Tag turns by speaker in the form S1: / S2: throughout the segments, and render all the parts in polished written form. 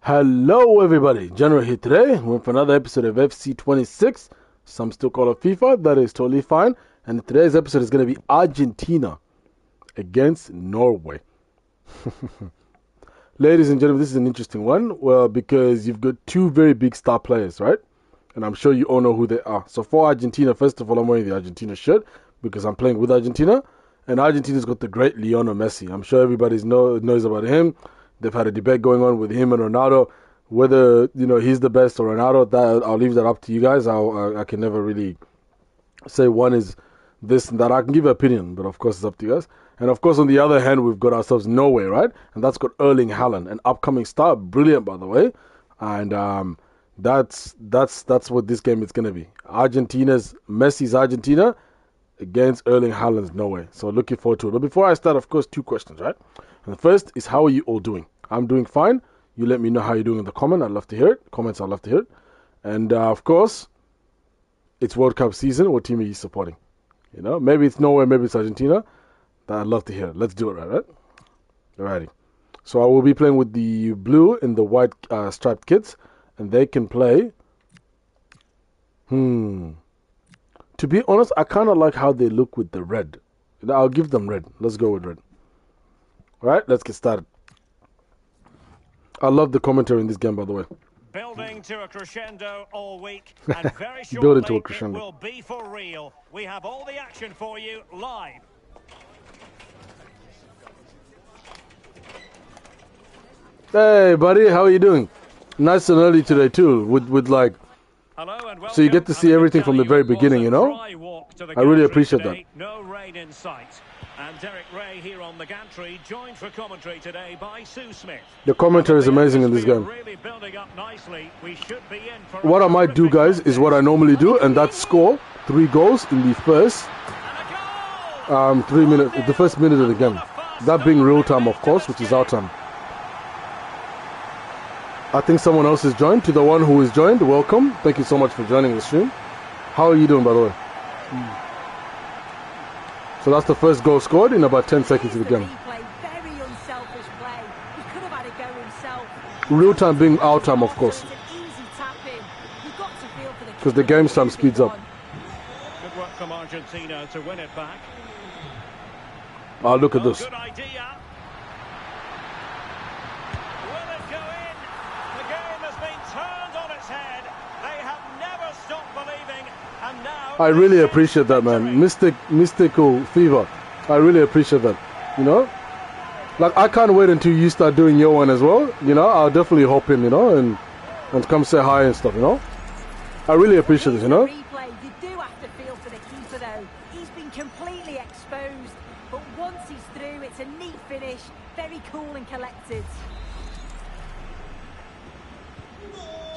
S1: Hello everybody, General here today. We're for another episode of FC26. Some still call it FIFA, that is totally fine. And today's episode is going to be Argentina against Norway. Ladies and gentlemen, this is an interesting one. Well, because you've got two very big star players, right? And I'm sure you all know who they are. So for Argentina, first of all, I'm wearing the Argentina shirt because I'm playing with Argentina. And Argentina's got the great Lionel Messi. I'm sure everybody knows about him. They've had a debate going on with him and Ronaldo, whether he's the best or Ronaldo. That I'll leave that up to you guys. I can never really say one is this and that. I can give an opinion, but of course it's up to you guys. And of course, on the other hand, we've got ourselves Norway, right? And that's got Erling Haaland, an upcoming star, brilliant by the way. And that's what this game is going to be. Messi's Argentina against Erling Haaland's Norway. So looking forward to it. But before I start, of course, two questions, right? And the first is, how are you all doing? I'm doing fine. You let me know how you're doing in the comment. I'd love to hear it. Comments, I'd love to hear it. And of course, it's World Cup season. What team are you supporting? Maybe it's Norway, maybe it's Argentina. I'd love to hear it. Let's do it, right? Alrighty. So I will be playing with the blue and the white striped kids, and they can play. To be honest, I kind of like how they look with the red. I'll give them red. Let's go with red. Alright, let's get started. I love the commentary in this game, by the way.
S2: Building to a crescendo all week, and very shortly
S1: Building to a crescendo.
S2: It will be for real. We have all the action for you live.
S1: Hey, buddy, how are you doing? Nice and early today too, with like.
S2: Hello and welcome.
S1: So you get to see everything from the very beginning, I really appreciate that.
S2: No rain in sight. And Derek Ray here on the gantry, joined for commentary today by Sue Smith.
S1: The commentary is amazing in this game.
S2: Really building up nicely. We should be in for
S1: what I might do, guys, is what I normally do, and that's score 3 goals in the first 3 minutes, the first minute of the game. That being real time, of course, which is our time. I think someone else is joined. To the one who is joined, welcome. Thank you so much for joining the stream. How are you doing, by the way? So that's the first goal scored in about 10 seconds of the game.
S3: Very unselfish play. He could have had a go himself.
S1: Real time being our time, of course. Because the game's time speeds up.
S2: Good work from Argentina to win it back.
S1: Oh, look at this.
S2: Good idea. Will it go in? The game has been turned on its head. They have never stopped believing, and now
S1: I really appreciate that, man. Mystical fever. I really appreciate that. Like, I can't wait until you start doing your one as well. I'll definitely hop in, and come say hi and stuff, I really appreciate this,
S3: Replay, you do have to feel for the keeper though. He's been completely exposed, but once he's through, it's a neat finish, very cool and collected.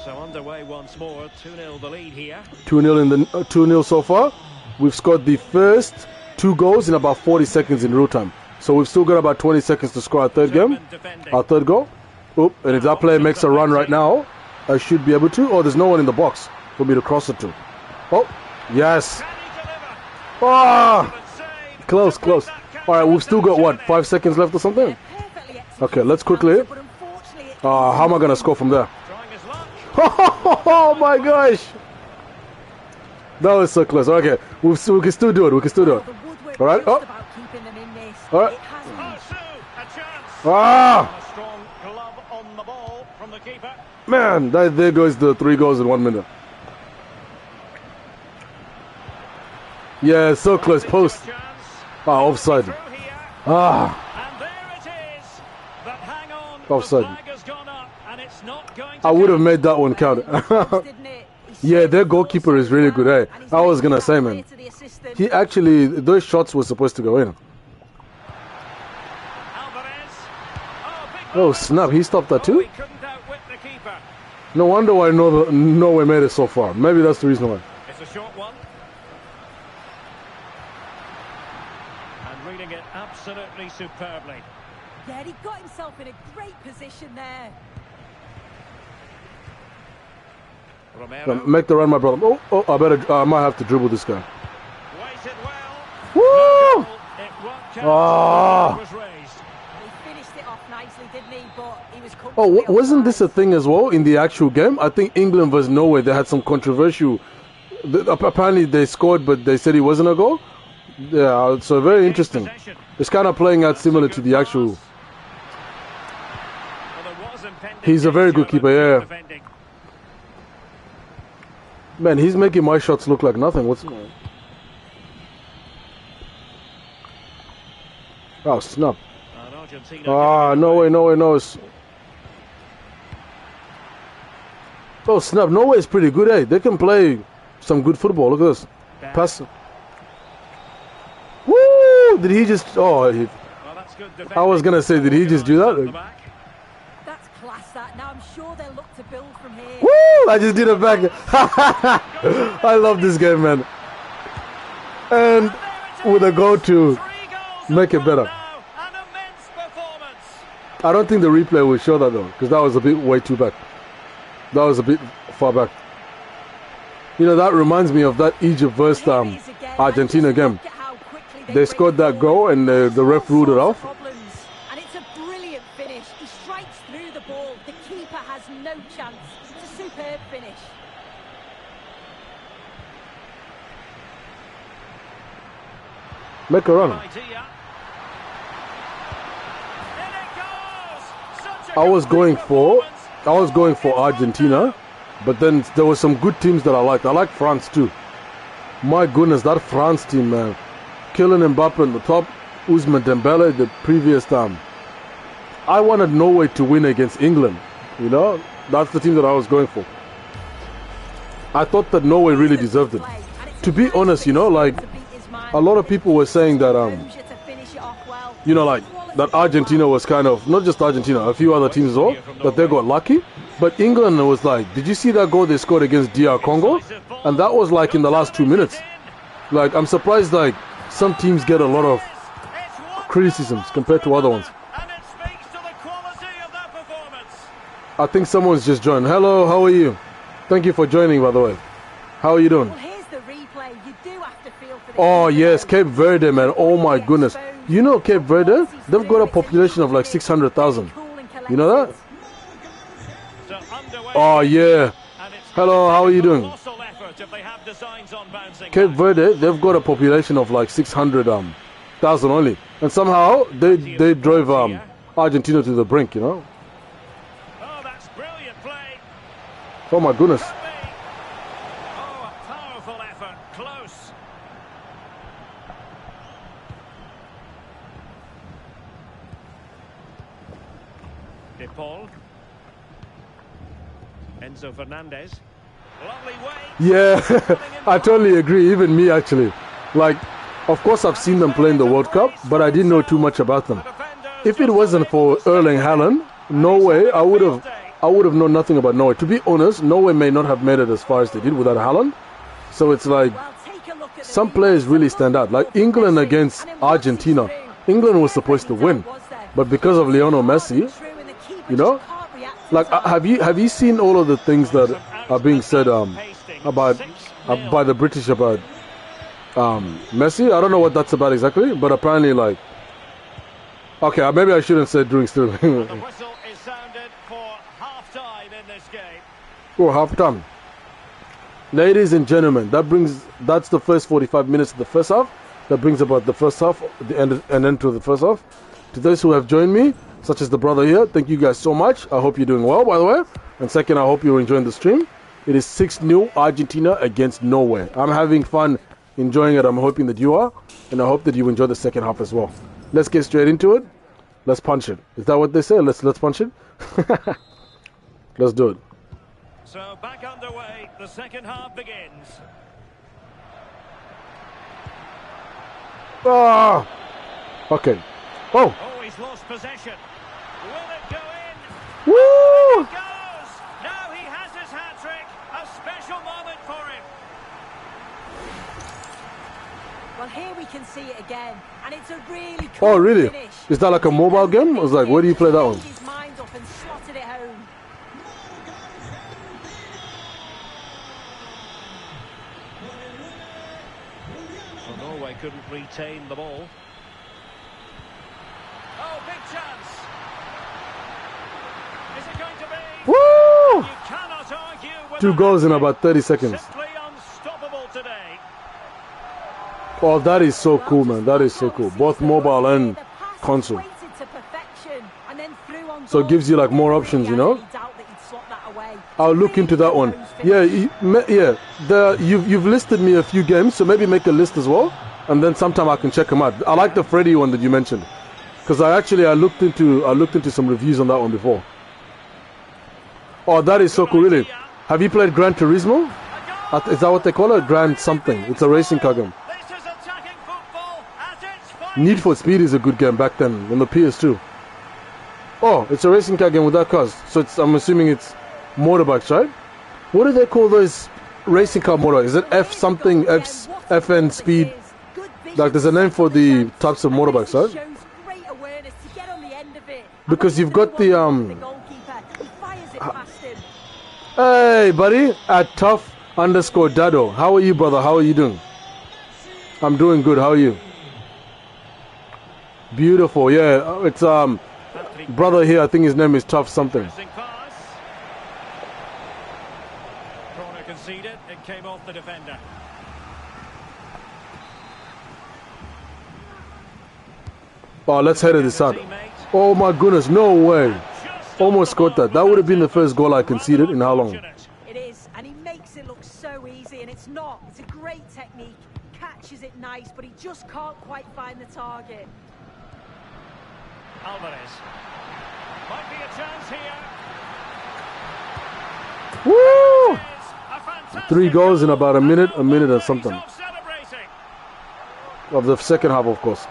S2: So underway once more, 2-0 the lead here.
S1: 2-0 in the 2-0 so far. We've scored the first 2 goals in about 40 seconds in real time. So we've still got about 20 seconds to score our third game. Our third goal. Oop, and if that player makes a run right now, I should be able to. Oh, there's no one in the box for me to cross it to. Oh, yes. Ah, close. All right, we've still got what, 5 seconds left or something? Okay, let's quickly. How am I gonna score from there? Oh my gosh! That was so close. Okay, we can still do it. All right. Oh. All right.
S2: Strong glove on the ball from the keeper.
S1: Man, there goes the 3 goals in 1 minute. Yeah, so close. Post. Offside.
S2: And there it is. But hang on.
S1: Offside.
S2: The flag has gone up, and it's not going
S1: I would have made that one count. Yeah, their goalkeeper is really good, eh? I was gonna say, man. He actually, those shots were supposed to go in. Oh snap, he stopped that too? No wonder why Norway made it so far. Maybe that's the reason why.
S2: It's a short one. And reading it absolutely superbly.
S3: Yeah, he got himself in a great position there.
S1: Make the run, my brother. Oh, I might have to dribble this guy.
S2: Waited well.
S1: Woo!
S2: It worked
S1: Ah!
S2: was raised.
S3: He finished it off nicely, didn't he? But He was
S1: Oh, wasn't this a thing as well in the actual game? I think England versus Norway, they had some controversial. Apparently they scored, but they said it wasn't a goal. Yeah, so very interesting. It's kind of playing out similar to the actual. He's a very good keeper, yeah. Man, he's making my shots look like nothing. What's... Oh, snap. Ah, no way, no way, no. Oh, snap. Norway is pretty good, eh? They can play some good football. Look at this. Pass. Woo! Did he just... Oh, I was going to say, did he just do that?
S3: That's class, that. Now I'm sure they'll look to build from here.
S1: Woo! I just did it back. I love this game, man. And with a goal to make it better. I don't think the replay will show that though, because that was a bit way too back. That was a bit far back. You know, that reminds me of that Egypt versus Argentina game. They scored that goal and the ref ruled it off.
S3: And it's a brilliant finish. He strikes through the ball. The keeper has no chance. It's a superb finish.
S1: Make a run. I was going for Argentina, but then there were some good teams that I liked. I like France too. My goodness, that France team, man. Kylian Mbappe on the top, Ousmane Dembele the previous time. I wanted Norway to win against England. You know, that's the team that I was going for. I thought that Norway really deserved it. To be honest, you know, like a lot of people were saying that you know, like that Argentina was kind of, not just Argentina, a few other teams as well, that they got lucky. But England was like, did you see that goal they scored against DR Congo? And that was like in the last 2 minutes. Like, I'm surprised like some teams get a lot of criticisms compared to other ones. I think someone's just joined. Hello, how are you? Thank you for joining, by the way. How are you doing?
S3: Well, here's the replay. You do have to feel for the
S1: Oh yes, Cape Verde, man. Oh my goodness. You know Cape Verde? They've got a population of like 600,000. You know that? Oh yeah. Hello, how are you doing? Cape Verde, they've got a population of like 600,000 only. And somehow they drove Argentina to the brink, you know?
S2: Oh, that's brilliant play.
S1: Oh my goodness.
S2: Oh, a powerful effort. Close. De Paul. Enzo Fernandez. Lovely way.
S1: Yeah, I totally agree. Even me, actually. Like, of course, I've seen them play in the World Cup, but I didn't know too much about them. If it wasn't for Erling Haaland, Norway, I would have known nothing about Norway. To be honest, Norway may not have made it as far as they did without Haaland. So it's like some players really stand out. Like England against Argentina. England was supposed to win, but because of Lionel Messi, you know, like have you seen all of the things that are being said about by the British about Messi? I don't know what that's about exactly, but apparently, like, okay, maybe I shouldn't say during still.
S2: The whistle is sounded for half-time in this game.
S1: Oh, half-time. Ladies and gentlemen, that's the first 45 minutes of the first half. That brings about the first half, the end to the first half. To those who have joined me, such as the brother here, thank you guys so much. I hope you're doing well, by the way. And second, I hope you're enjoying the stream. It is 6-0 Argentina against Norway. I'm having fun enjoying it. I'm hoping that you are. And I hope that you enjoy the second half as well. Let's get straight into it. Let's punch it. Is that what they say? Let's punch it. Let's do it.
S2: So back underway. The second half begins.
S1: Ah! Okay. Oh!
S2: Oh, he's lost possession. Will it go in?
S1: Woo!
S2: It goes! Now he has his hat-trick. A special moment for him.
S3: Well, here we can see it again, and it's a really cool
S1: Oh, really?
S3: finish.
S1: Is that like a mobile game? I was like, where do you play that one?
S3: His mind up and slotted it home.
S2: Well, Norway couldn't retain the ball. Oh, big chance.
S1: 2 goals in about 30 seconds.
S2: Simply unstoppable today.
S1: Oh, that is so cool, man. That is so cool. Both mobile and console. So it gives you like more options, you know. I'll look into that one. Yeah, yeah. You've listed me a few games, so maybe make a list as well, and then sometime I can check them out. I like the Freddy one that you mentioned, because I looked into some reviews on that one before. Oh, that is so cool, really. Have you played Gran Turismo? Is that what they call it? Gran something. It's a racing car game. Need for Speed is a good game back then on the PS2. Oh, it's a racing car game without cars. So I'm assuming it's motorbikes, right? What do they call those racing car motorbikes? Is it F something, FN Speed? Like there's a name for the types of motorbikes, right? Because you've got the Hey, buddy, at tough_Dado. How are you, brother? How are you doing? I'm doing good. How are you? Beautiful. Yeah, it's brother here. I think his name is Tough something.
S2: Corner conceded. It came off the defender.
S1: Oh, let's head this out. Oh my goodness, no way. Almost got that. That would have been the first goal I conceded in how long?
S3: It is, and he makes it look so easy, and it's not. It's a great technique. Catches it nice, but he just can't quite find the target.
S2: Alvarez. Might be a chance here.
S1: Woo! 3 goals in about a minute and something. Of the second half, of course.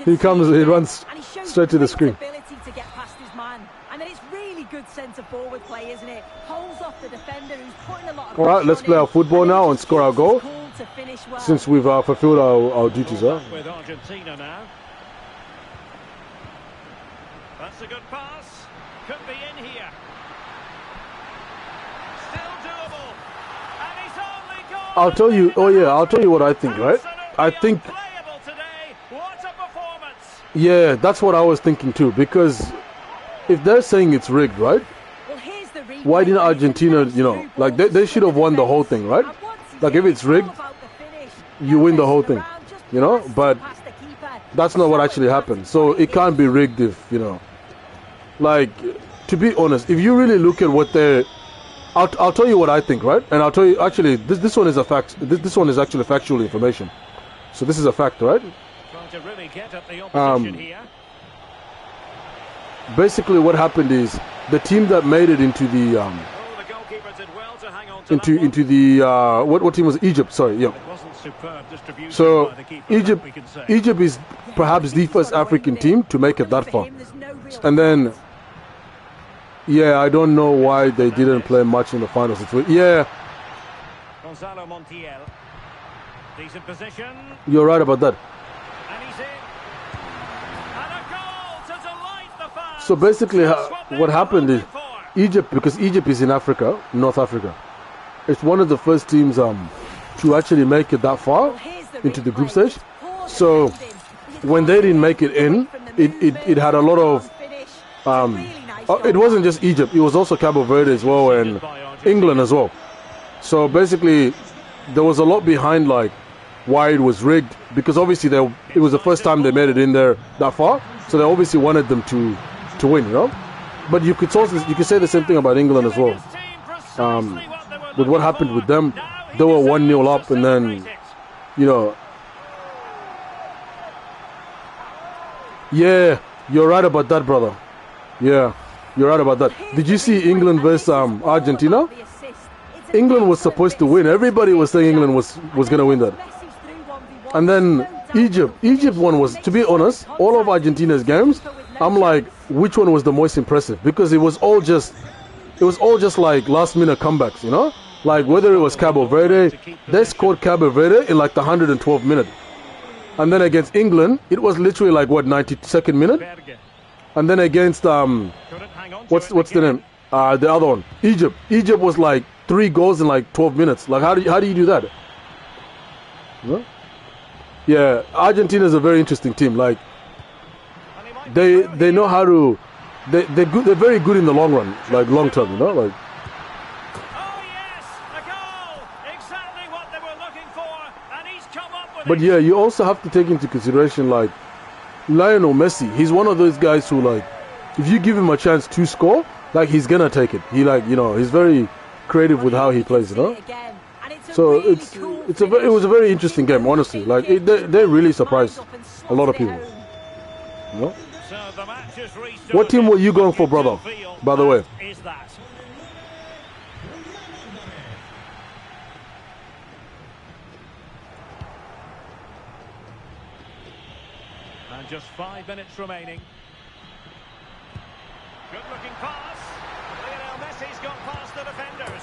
S1: He comes, he runs straight to the screen.
S3: To get past his man. And then it's really good centre forward play, isn't it? Holds off the defender who's putting a lot of
S1: Alright, let's play our football now and score our goal.
S3: Well.
S1: Since we've fulfilled our duties, huh?
S2: With Argentina now. That's a good pass. Could be in here. Still doable. And he's only gone.
S1: I'll tell you, oh yeah, I'll tell you what I think, right? I think, yeah, that's what I was thinking too, because if they're saying it's rigged, right? Why didn't Argentina, you know, like they should have won the whole thing, right? Like if it's rigged, you win the whole thing, you know? But that's not what actually happened. So it can't be rigged if, you know, like, to be honest, if you really look at what they're, I'll tell you what I think, right? And I'll tell you, actually, this one is a fact. This one is actually factual information. So this is a fact, right?
S2: To really get at the opposition here.
S1: Basically, what happened is the team that made it into the
S2: the goalkeeper did well to hang on to
S1: into the what team was it? Egypt? Sorry, yeah.
S2: It wasn't superb distribution
S1: So
S2: by the keeper,
S1: Egypt is perhaps the first African team to make it that far, and then yeah, I don't know why they didn't play much in the finals. Yeah,
S2: Gonzalo Montiel. Decent position.
S1: You're right about that. So basically, what happened is Egypt, because Egypt is in Africa, North Africa, it's one of the first teams to actually make it that far into the group stage. So when they didn't make it in, it had a lot of it wasn't just Egypt, it was also Cabo Verde as well and England as well. So basically, there was a lot behind like why it was rigged, because obviously it was the first time they made it in there that far, so they obviously wanted them to win, you know. But you could say the same thing about England as well. With what happened with them, they were 1-0 up, and then, you know. Yeah, you're right about that, brother. Yeah, you're right about that. Did you see England versus Argentina? England was supposed to win. Everybody was saying England was going to win that. And then Egypt one was, to be honest, all of Argentina's games, I'm like, which one was the most impressive? Because it was all just like last minute comebacks, you know? Like whether it was Cabo Verde, they scored Cabo Verde in like the 112th minute. And then against England, it was literally like what, 92nd minute? And then against what's the name? The other one, Egypt. Egypt was like 3 goals in like 12 minutes. Like how do you do that? Huh? Yeah, Argentina is a very interesting team. Like they know how to they're good. They're very good in the long run, like long term. You know, like.
S2: Oh yes, a goal! Exactly what they were looking for, and he's come up with
S1: But
S2: it.
S1: yeah, you also have to take into consideration like Lionel Messi. He's one of those guys who like, if you give him a chance to score, like he's gonna take it. He like he's very creative with how he plays. You know. So it was a very interesting game, honestly. Like they really surprised a lot of people. You know?
S2: So the match is restarted.
S1: What team were you going for, brother? By the way.
S2: Is that? And just 5 minutes remaining. Good looking pass. Lionel Messi's got past the defenders.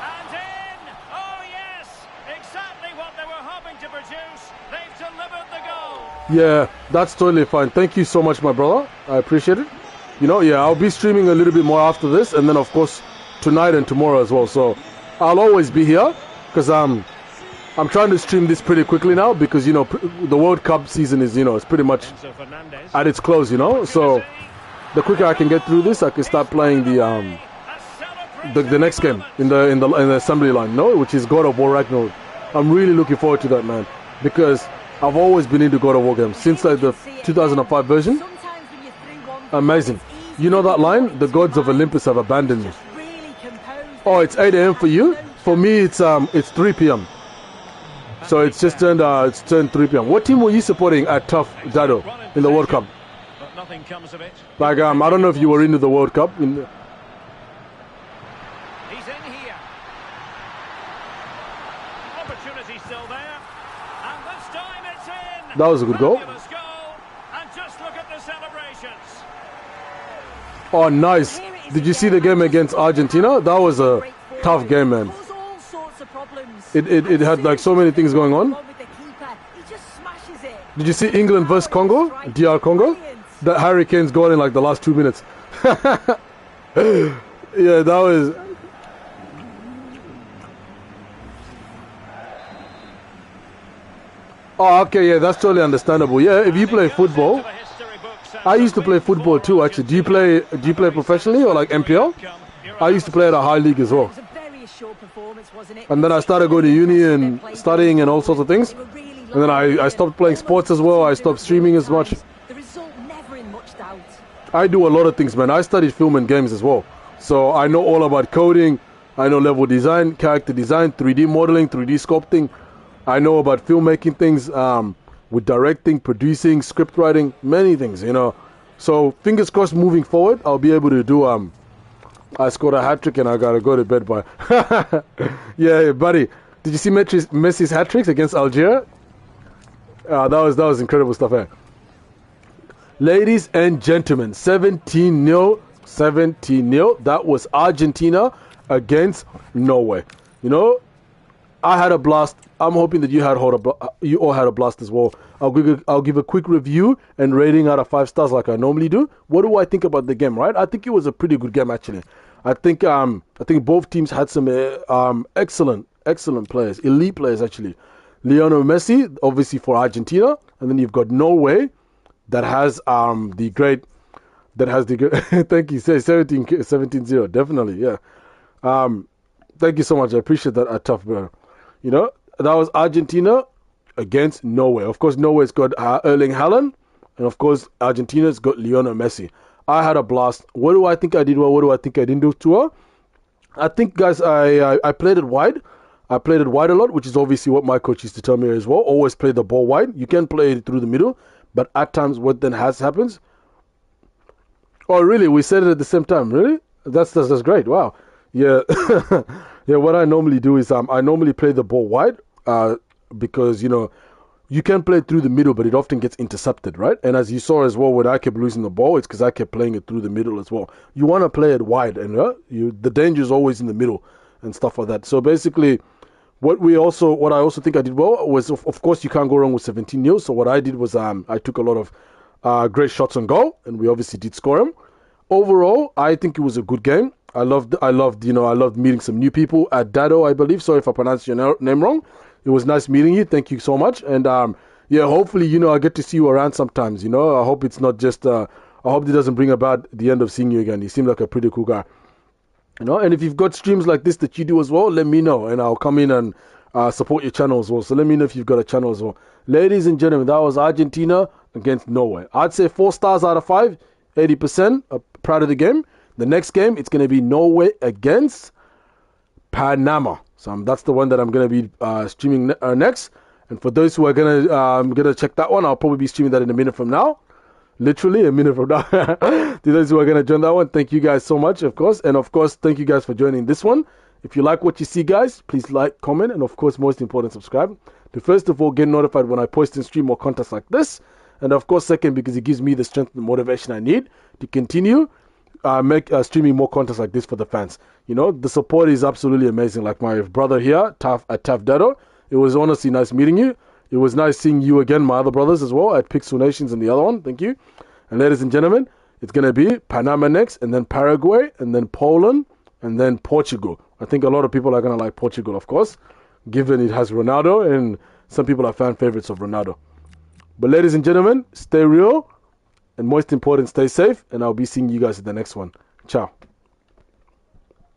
S2: And in! Oh yes! Exactly what they were hoping to produce. They've delivered the goal.
S1: Yeah, that's totally fine. Thank you so much, my brother. I appreciate it. Yeah, I'll be streaming a little bit more after this, and then of course tonight and tomorrow as well. So I'll always be here because I'm trying to stream this pretty quickly now because the World Cup season is it's pretty much at its close. So the quicker I can get through this, I can start playing the next game in the assembly line, which is God of War Ragnarok. I'm really looking forward to that, man, because I've always been into God of War games since like the 2005 version. Amazing. You know that line? The gods of Olympus have abandoned me. Oh, it's 8 a.m. for you? For me, it's 3 p.m. So it's just turned 3 p.m. What team were you supporting at Tough Dado in the World Cup?
S2: But nothing comes of it.
S1: Like I don't know if you were into the World Cup.
S2: He's in here. Opportunity still there. And this time it's in.
S1: That was a good goal.
S2: Fabulous goal. And just look at the celebrations.
S1: Oh, nice. Did you see the game against Argentina? That was a tough game, man. It had like so many things going on. Did you see England versus Congo? DR Congo? That Harry Kane's goal in like the last 2 minutes. Yeah, that was... Oh, okay, yeah, that's totally understandable. Yeah, if you play football... I used to play football too, actually. Do you play professionally or like MPL? I used to play at a high league as well. And then I started going to uni and studying and all sorts of things. And then I stopped playing sports as well. I stopped streaming as much. I do a lot of things, man. I studied film and games as well. So I know all about coding. I know level design, character design, 3D modeling, 3D sculpting. I know about filmmaking things, with directing, producing, script writing, many things, So fingers crossed moving forward, I'll be able to do, I scored a hat-trick and I got to go to bed by. Yeah, buddy. Did you see Messi's hat-tricks against Algeria? That was incredible stuff, eh? Ladies and gentlemen, 17-0. 17-0. That was Argentina against Norway. I had a blast. I'm hoping that you all had a blast as well. I'll give a quick review and rating out of 5 stars like I normally do. What do I think about the game, right? I think it was a pretty good game, actually. I think both teams had some excellent players, elite players, actually. Lionel Messi, obviously for Argentina, and then you've got Norway that has the great thank you, say 17-0, definitely, yeah. Thank you so much. I appreciate that, tough brother. That was Argentina against Norway. Of course, Norway's got Erling Haaland, and of course, Argentina's got Lionel Messi. I had a blast. What do I think I did well? What do I think I didn't do too well? I think, guys, I played it wide. I played it wide a lot, which is obviously what my coach used to tell me as well. Always play the ball wide. You can play it through the middle, but at times what then happens... Oh, really? We said it at the same time. Really? That's great. Wow. Yeah. Yeah, what I normally do is I normally play the ball wide because, you can play it through the middle, but it often gets intercepted, right? And as you saw as well, when I kept losing the ball, it's because I kept playing it through the middle as well. You want to play it wide, and the danger is always in the middle and stuff like that. So basically, what I also think I did well was, of course, you can't go wrong with 17-0. So what I did was I took a lot of great shots on goal, and we obviously did score them. Overall, I think it was a good game. I loved meeting some new people at Dado, I believe. Sorry if I pronounced your name wrong. It was nice meeting you. Thank you so much. And hopefully, I get to see you around sometimes. I hope it's not just I hope it doesn't bring about the end of seeing you again. You seem like a pretty cool guy. And if you've got streams like this that you do as well, let me know, and I'll come in and support your channel as well. So let me know if you've got a channel as well. Ladies and gentlemen, that was Argentina against Norway. I'd say 4 stars out of 5, 80%. Proud of the game. The next game, it's going to be Norway against Panama. So that's the one that I'm going to be streaming next. And for those who are gonna check that one, I'll probably be streaming that in a minute from now. Literally a minute from now. To those who are gonna join that one, thank you guys so much, of course. And of course, thank you guys for joining this one. If you like what you see, guys, please like, comment, and of course, most important, subscribe. To first of all, get notified when I post and stream more content like this. And of course, second, because it gives me the strength and motivation I need to continue streaming more content like this for the fans. The support is absolutely amazing. Like my brother here, Taf Dado. It was honestly nice meeting you. It was nice seeing you again, my other brothers as well, at Pixel Nations and the other one. Thank you. And ladies and gentlemen, it's going to be Panama next, and then Paraguay, and then Poland, and then Portugal. I think a lot of people are going to like Portugal, of course, given it has Ronaldo, and some people are fan favorites of Ronaldo. But ladies and gentlemen, stay real, and most important, stay safe, and I'll be seeing you guys at the next one. Ciao.